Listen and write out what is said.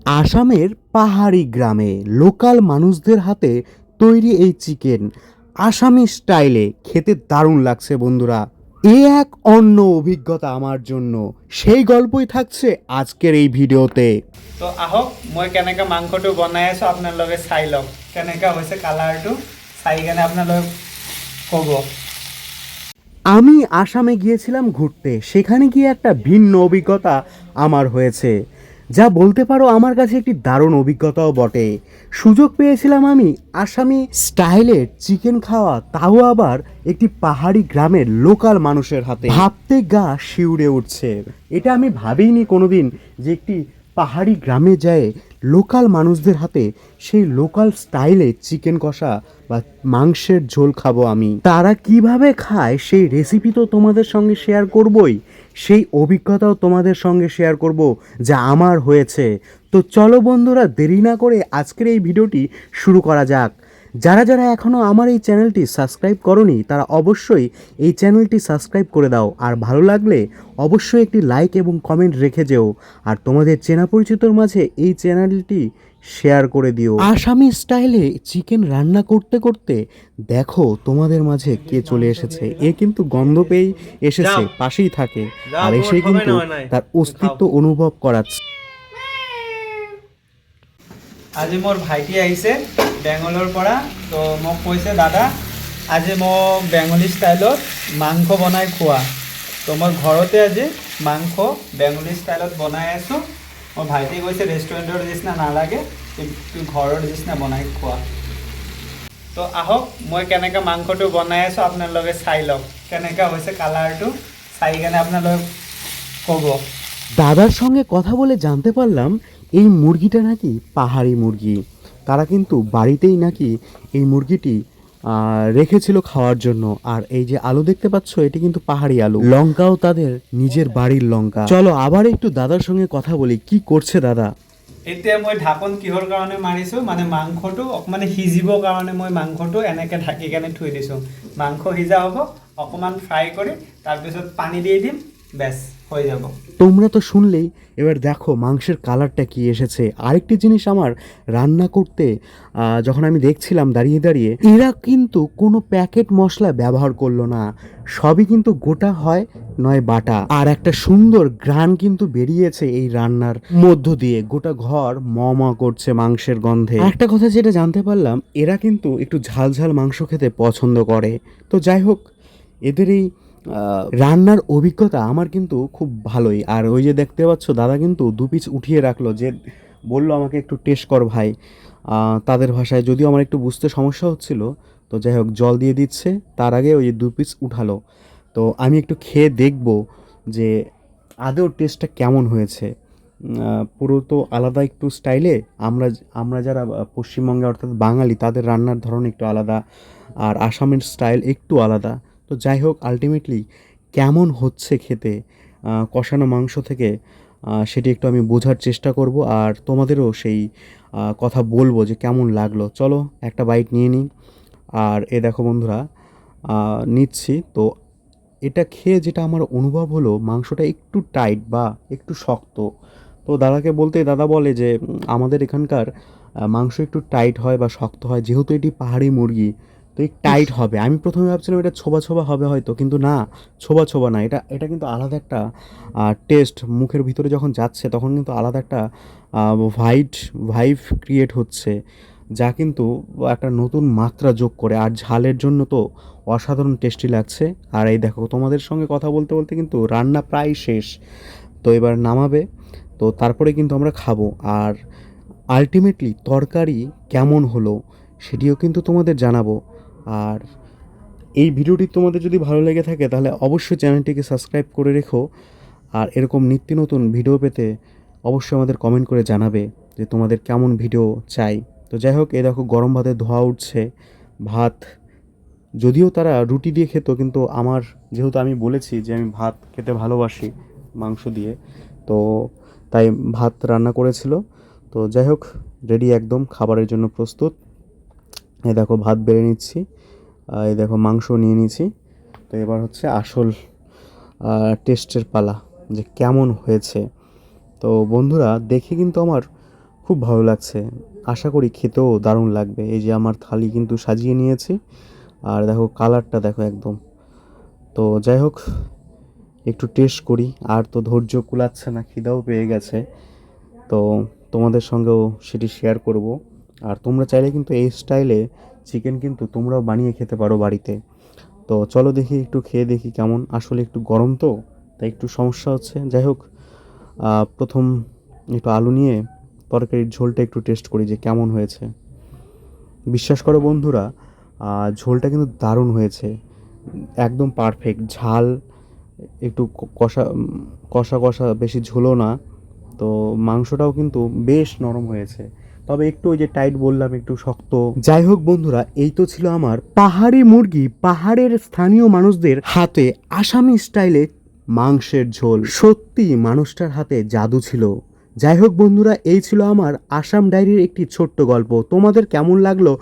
আসামের পাহাড়ি গ্রামে লোকাল মানুষদের হাতে তৈরি এই চিকেন আসামি স্টাইলে খেতে দারুণ লাগছে বন্ধুরা। এ এক অন্য অভিজ্ঞতা আমার জন্য। সেই গল্পই থাকছে আজকের এই ভিডিওতে। তো আহক মই কেনেকৈ মাংসটো বনাই আছোঁ আপোনালোকে চাই লওক কেনেকৈ হৈছে কালাৰটো চাই কেনে আপোনালোকে ক'ব। আমি আসামে গিয়েছিলাম ঘুরতে, সেখানে গিয়ে একটা ভিন্ন অভিজ্ঞতা আমার হয়েছে, যা বলতে পারো আমার কাছে একটি দারুণ অভিজ্ঞতাও বটে। সুযোগ পেয়েছিলাম আমি আসামি স্টাইলের চিকেন খাওয়া, তাও আবার একটি পাহাড়ি গ্রামের লোকাল মানুষের হাতে। ভাবতে গা শিউরে উঠছে। এটা আমি ভাবিনি কোনোদিন যে একটি পাহাড়ি গ্রামে যায় লোকাল মানুষদের হাতে সেই লোকাল স্টাইলে চিকেন কষা বা মাংসের ঝোল খাবো আমি। তারা কিভাবে খায় সেই রেসিপি তো তোমাদের সঙ্গে শেয়ার করবই, সেই অভিজ্ঞতাও তোমাদের সঙ্গে শেয়ার করব যা আমার হয়েছে। তো চলো বন্ধুরা, দেরি না করে আজকের এই ভিডিওটি শুরু করা যাক। যারা যারা এখনও আমার এই চ্যানেলটি সাবস্ক্রাইব করনি তারা অবশ্যই এই চ্যানেলটি সাবস্ক্রাইব করে দাও, আর ভালো লাগলে অবশ্যই একটি লাইক এবং কমেন্ট রেখে যেও, আর তোমাদের চেনা পরিচিতর মাঝে এই চ্যানেলটি শেয়ার করে দিও। আসামি স্টাইলে চিকেন রান্না করতে করতে দেখো তোমাদের মাঝে কে চলে এসেছে। এ কিন্তু গন্ধ পেয়েই এসেছে, পাশেই থাকে, আর এসে কিন্তু তার অস্তিত্ব অনুভব করাচ্ছে। আজি মোৰ ভাইটি আহিছে বেংগলৰ পৰা। তো মোক কৈছে দাদা আজি মোক বেংগলী ষ্টাইলত মাংস বনাই খোৱা। তো মই ঘৰতে আজি মাংস বেংগলী ষ্টাইলত বনাই আছোঁ। মোৰ ভাইটি কৈছে ৰেষ্টুৰেণ্টৰ নিচিনা নালাগে, তুই ঘৰৰ নিচিনা বনাই খোৱা। তো আহক মই কেনেকৈ মাংসটো বনাই আছোঁ আপোনালোকে চাই লওক কেনেকৈ হৈছে কালাৰটো চাই কেনে আপোনালোকে ক'ব। দাদার সঙ্গে কথা বলে জানতে পারলাম এই মুরগিটা নাকি পাহাড়ি মুরগি। তারা কিন্তু বাড়িতেই নাকি এই মুরগিটি রেখেছিল খাওয়ার জন্য। আর এই যে আলু দেখতে পাচ্ছ, এটি কিন্তু পাহাড়ি আলু। লঙ্কাও তাদের নিজের বাড়ির লঙ্কা। চলো আবার একটু দাদার সঙ্গে কথা বলি, কি করছে দাদা। এতিয়া মই ঢাকন কিহৰ কাৰণে মাৰিছোঁ, মানে মাংসটো অকণমান সিজিবৰ কাৰণে মই মাংসটো এনেকৈ ঢাকি কেনে থৈ দিছোঁ। মাংস সিজা হ'ব, অকণমান ফ্ৰাই কৰি তাৰপিছত পানী দি দিম, ব্যাস হয়ে যাব। তোমরা তো শুনলেই, এবার দেখো মাংসের কালারটা কি এসেছে। আরেকটি জিনিস আমার রান্না করতে যখন আমি দেখছিলাম দাঁড়িয়ে দাঁড়িয়ে, এরা কিন্তু কোনো প্যাকেট মশলা ব্যবহার করলো না, সবই কিন্তু গোটা হয় নয় বাটা। আর একটা সুন্দর ঘ্রাণ কিন্তু বেরিয়েছে এই রান্নার মধ্য দিয়ে, গোটা ঘর ম ম করছে মাংসের গন্ধে। একটা কথা যেটা জানতে পারলাম, এরা কিন্তু একটু ঝাল ঝাল মাংস খেতে পছন্দ করে। তো যাই হোক, এদের এই রান্নার অভিজ্ঞতা আমার কিন্তু খুব ভালোই। আর ওই যে দেখতে পাচ্ছ দাদা কিন্তু 2 পিস উঠিয়ে রাখলো, যে বললো আমাকে একটু টেস্ট কর ভাই, তাদের ভাষায়, যদিও আমার একটু বুঝতে সমস্যা হচ্ছিল। তো যাই হোক, জল দিয়ে দিচ্ছে, তার আগে ওই 2 পিস উঠালো। তো আমি একটু খেয়ে দেখব যে আদৌ টেস্টটা কেমন হয়েছে। পুরো তো আলাদা একটু স্টাইলে। আমরা আমরা যারা পশ্চিমবঙ্গে অর্থাৎ বাঙালি, তাদের রান্নার ধরন একটু আলাদা, আর আসামের স্টাইল একটু আলাদা। তো যাই হোক, আলটিমেটলি কেমন হচ্ছে খেতে কষানো মাংস থেকে, সেটি একটু আমি বোঝার চেষ্টা করব, আর তোমাদেরও সেই কথা বলবো যে কেমন লাগলো। চলো একটা বাইট নিয়ে নিই। আর এ দেখো বন্ধুরা, নিচ্ছি। তো এটা খেয়ে যেটা আমার অনুভব হলো, মাংসটা একটু টাইট বা একটু শক্ত। তো দাদাকে বলতে দাদা বলে যে আমাদের এখানকার মাংস একটু টাইট হয় বা শক্ত হয়, যেহেতু এটি পাহাড়ি মুরগি তো এই টাইট হবে। আমি প্রথমে ভাবছিলাম এটা ছোবা ছোবা হবে হয়তো, কিন্তু না, ছোবা ছোবা না। এটা এটা কিন্তু আলাদা একটা টেস্ট, মুখের ভিতরে যখন যাচ্ছে তখন কিন্তু আলাদা একটা ভাইব ক্রিয়েট হচ্ছে, যা কিন্তু একটা নতুন মাত্রা যোগ করে। আর ঝালের জন্য তো অসাধারণ টেস্টি লাগছে। আর এই দেখো, তোমাদের সঙ্গে কথা বলতে বলতে কিন্তু রান্না প্রায় শেষ। তো এবার নামাবে, তো তারপরে কিন্তু আমরা খাবো। আর আলটিমেটলি তরকারি কেমন হলো সেটিও কিন্তু তোমাদের জানাবো। আর এই ভিডিওটি তোমাদের যদি ভালো লেগে থাকে তাহলে অবশ্যই চ্যানেলটিকে সাবস্ক্রাইব করে রেখো। আর এরকম নিত্য নতুন ভিডিও পেতে অবশ্যই আমাদের কমেন্ট করে জানাবে যে তোমাদের কেমন ভিডিও চাই। তো যাই হোক, এই দেখো গরম ভাতে ধোয়া উঠছে ভাত। যদিও তারা রুটি দিয়ে খেত, কিন্তু আমার, যেহেতু আমি বলেছি যে আমি ভাত খেতে ভালোবাসি মাংস দিয়ে, তো তাই ভাত রান্না করেছিল। তো যাই হোক, রেডি, একদম খাবারের জন্য প্রস্তুত। এই দেখো ভাত বেড়ে নিচ্ছি, এই দেখো মাংস নিয়ে নিয়েছি। তো এবার হচ্ছে আসল টেস্টের পালা, যে কেমন হয়েছে। তো বন্ধুরা, দেখে কিন্তু আমার খুব ভালো লাগছে। আশা করি খেতেও দারুণ লাগবে। এই যে আমার থালি কিন্তু সাজিয়ে নিয়েছি, আর দেখো কালারটা দেখো একদম। তো যাই হোক, একটু টেস্ট করি, আর তো ধৈর্য কুলাচ্ছে না, খিদাও পেয়ে গেছে। তো তোমাদের সঙ্গেও সেটি শেয়ার করব। আর তোমরা চাইলে কিন্তু এই স্টাইলে চিকেন কিন্তু তোমরাও বানিয়ে খেতে পারো বাড়িতে। তো চলো দেখি, একটু খেয়ে দেখি কেমন। আসলে একটু গরম তো, তাই একটু সমস্যা হচ্ছে। যাই হোক, প্রথম একটু আলু নিয়ে তরকারির ঝোলটা একটু টেস্ট করি যে কেমন হয়েছে। বিশ্বাস করো বন্ধুরা, ঝোলটা কিন্তু দারুণ হয়েছে, একদম পারফেক্ট ঝাল। একটু কষা কষা কষা, বেশি ঝোলও না। তো মাংসটাও কিন্তু বেশ নরম হয়েছে, তবে একটু ওই যে টাইট বললাম, একটু শক্ত। যাই হোক বন্ধুরা, এই তো ছিল আমার পাহাড়ি মুরগি, পাহাড়ের স্থানীয় মানুষদের হাতে আসামি স্টাইলে মাংসের ঝোল। সত্যি মানুষটার হাতে জাদু ছিল। যাই হোক বন্ধুরা, এই ছিল আমার আসাম ডায়েরির একটি ছোট্ট গল্প। তোমাদের কেমন লাগলো